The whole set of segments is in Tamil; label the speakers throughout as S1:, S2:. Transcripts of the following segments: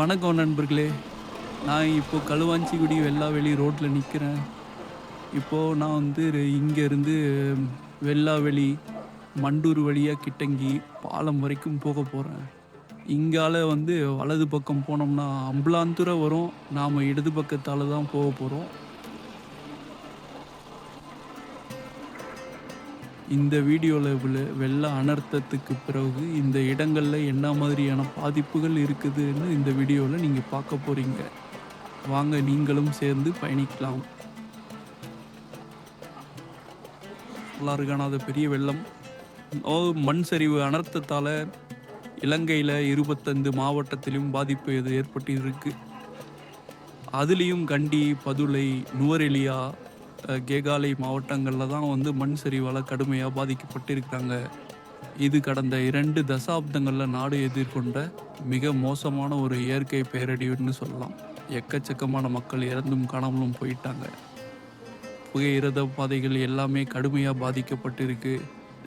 S1: வணக்கம் நண்பர்களே. நான் இப்போ களுவாஞ்சிக்குடி வெல்லாவெளி ரோட்டில் நிற்கிறேன். இப்போது நான் வந்து இங்கேருந்து வெல்லாவெளி, மண்டூர் வழியாக கிட்டங்கி பாலம் வரைக்கும் போக போகிறேன். இங்கால வந்து வலது பக்கம் போனோம்னா அம்பலாந்துறை வரும். நாம் இடது பக்கத்தால் தான் போக போகிறோம். இந்த வீடியோவில் வெள்ள அனர்த்தத்துக்கு பிறகு இந்த இடங்களில் என்ன மாதிரியான பாதிப்புகள் இருக்குதுன்னு இந்த வீடியோவில் நீங்கள் பார்க்க போகிறீங்க. வாங்க நீங்களும் சேர்ந்து பயணிக்கலாம். வரலாறு காணாத பெரிய வெள்ளம், மண் சரிவு அனர்த்தத்தால் இலங்கையில் 25 மாவட்டத்திலும் பாதிப்பு ஏற்பட்டு இருக்கு. அதுலேயும் கண்டி, பதுளை, நுவரெலியா, கேகாலை மாவட்டங்களில் தான் வந்து மண் சரிவால் கடுமையாக பாதிக்கப்பட்டிருக்காங்க. இது கடந்த 2 தசாப்தங்களில் நாடு எதிர்கொண்ட மிக மோசமான ஒரு இயற்கை பேரழிவுன்னு சொல்லலாம். எக்கச்சக்கமான மக்கள் இறந்தும் காணாமலும் போயிட்டாங்க. புகையிரத பாதைகள் எல்லாமே கடுமையாக பாதிக்கப்பட்டிருக்கு.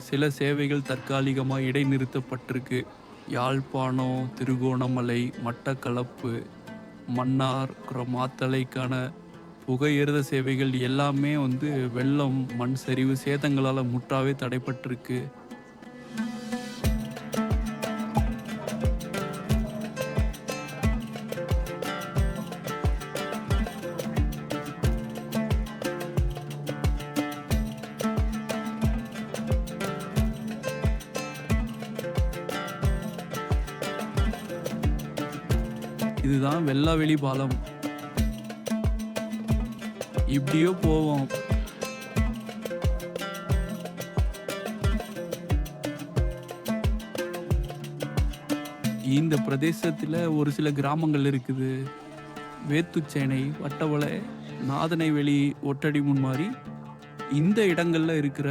S1: சில சேவைகள் தற்காலிகமாக இடைநிறுத்தப்பட்டிருக்கு. யாழ்ப்பாணம், திருகோணமலை, மட்டக்களப்பு, மன்னார், மாத்தளைக்கான புகையிரத சேவைகள் எல்லாமே வந்து வெள்ளம், மண் சரிவு சேதங்களால் முற்றாவே தடைப்பட்டிருக்கு. இதுதான் வெல்லாவெளி பாலம். இப்படியோ போவோம். இந்த பிரதேசத்தில் ஒரு சில கிராமங்கள் இருக்குது. வேத்துச்சேனை, வட்டவளை, நாதனைவெளி, ஒட்டடி முன்மாரி இந்த இடங்களில் இருக்கிற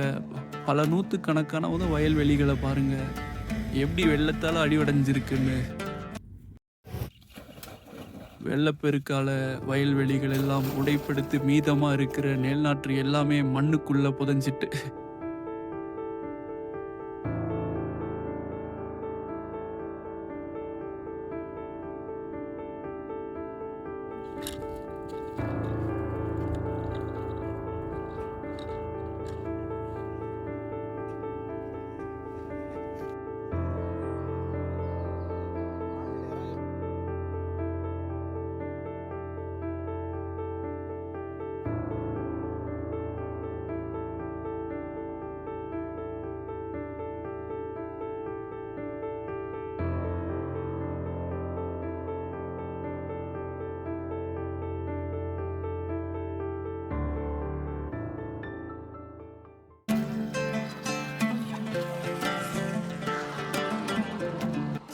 S1: பல நூற்றுக்கணக்கான வயல்வெளிகளை பாருங்கள் எப்படி வெள்ளத்தால் அடிவடைஞ்சிருக்குன்னு. வெள்ளப்பெருக்கால வயல்வெளிகள் எல்லாம் உடைப்படுத்தி மீதமாக இருக்கிற நெல்நாற்று எல்லாமே மண்ணுக்குள்ளே புதைஞ்சிட்டு.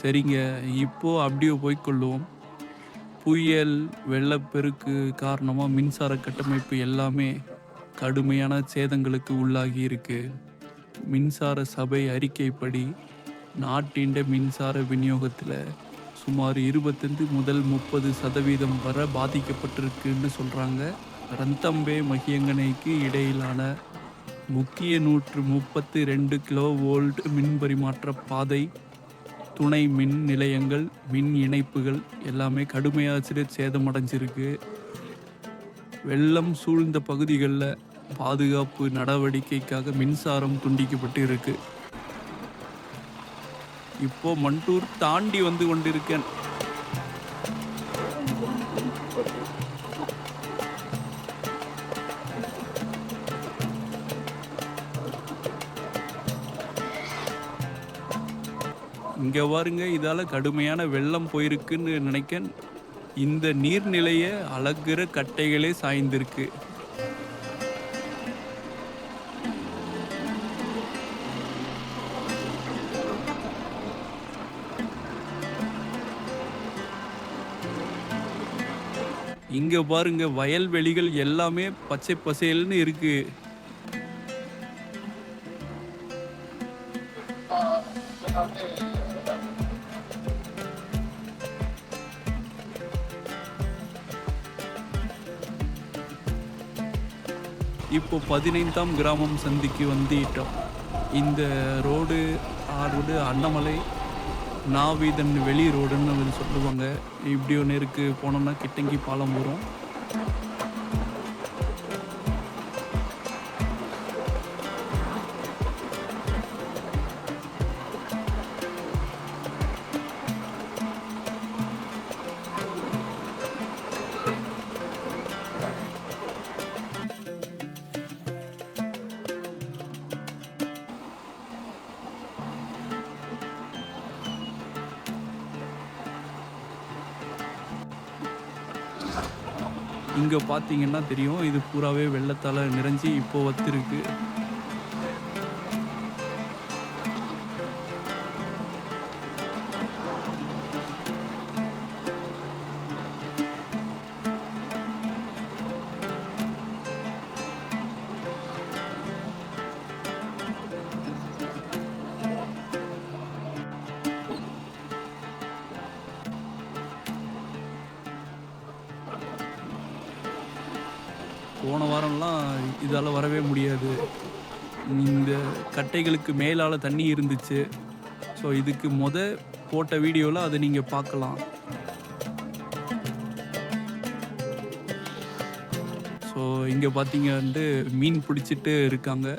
S1: சரிங்க, இப்போது அப்படியே போய்க்கொள்ளுவோம். புயல், வெள்ளப்பெருக்கு காரணமாக மின்சார கட்டமைப்பு எல்லாமே கடுமையான சேதங்களுக்கு உள்ளாகி இருக்கு. மின்சார சபை அறிக்கைப்படி நாட்டின் மின்சார விநியோகத்தில் சுமார் 25 முதல் 30% வரை பாதிக்கப்பட்டிருக்குன்னு சொல்கிறாங்க. ரந்தம்பே மகியங்கனைக்கு இடையிலான முக்கிய 132 கிலோவோல்ட் மின் பரிமாற்ற பாதை, துணை மின் நிலையங்கள், மின் இணைப்புகள் எல்லாமே கடுமையாக சேதமடைஞ்சிருக்கு. வெள்ளம் சூழ்ந்த பகுதிகளில் பாதுகாப்பு நடவடிக்கைக்காக மின்சாரம் துண்டிக்கப்பட்டு இருக்கு. இப்போ மண்டூர் தாண்டி வந்து கொண்டிருக்கேன். இங்கே பாருங்க, இதால் கடுமையான வெள்ளம் போயிருக்குன்னு நினைக்கேன். இந்த நீர்நிலையை அழகுற கட்டைகளே சாய்ந்திருக்கு. இங்கே பாருங்க, வயல்வெளிகள் எல்லாமே பச்சை பசேல்னு இருக்கு. இப்போ 15ஆம் கிராமம் சந்திக்கு வந்துட்டோம். இந்த ரோடு அண்ணாமலை நாவீதன் வெளி ரோடுன்னு வந்து சொல்லுவாங்க. இப்படி ஒன்று இருக்குது, போனோம்னா கிட்டங்கி பாலம் வரும். இங்கே பார்த்தீங்கன்னா தெரியும், இது பூராவே வெள்ளத்தால் நிறைஞ்சி இப்போ வத்திருக்கு. போன வாரம்லாம் இதால் வரவே முடியாது. இந்த கட்டைகளுக்கு மேலால் தண்ணி இருந்துச்சு. ஸோ இதுக்கு போட்ட வீடியோவில் அதை நீங்கள் பார்க்கலாம். ஸோ இங்கே பார்த்தீங்க வந்து மீன் பிடிச்சிட்டு இருக்காங்க.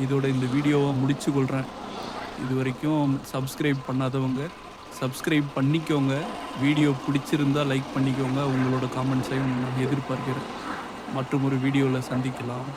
S1: இதோட இந்த வீடியோவை முடிச்சு கொள்கிறேன். இது வரைக்கும் சப்ஸ்கிரைப் பண்ணாதவங்க சப்ஸ்கிரைப் பண்ணிக்கோங்க. வீடியோ பிடிச்சிருந்தால் லைக் பண்ணிக்கோங்க. உங்களோட காமெண்ட்ஸையும் நான் எதிர்பார்க்கிறேன். மற்றும் ஒரு வீடியோவில் சந்திக்கலாம்.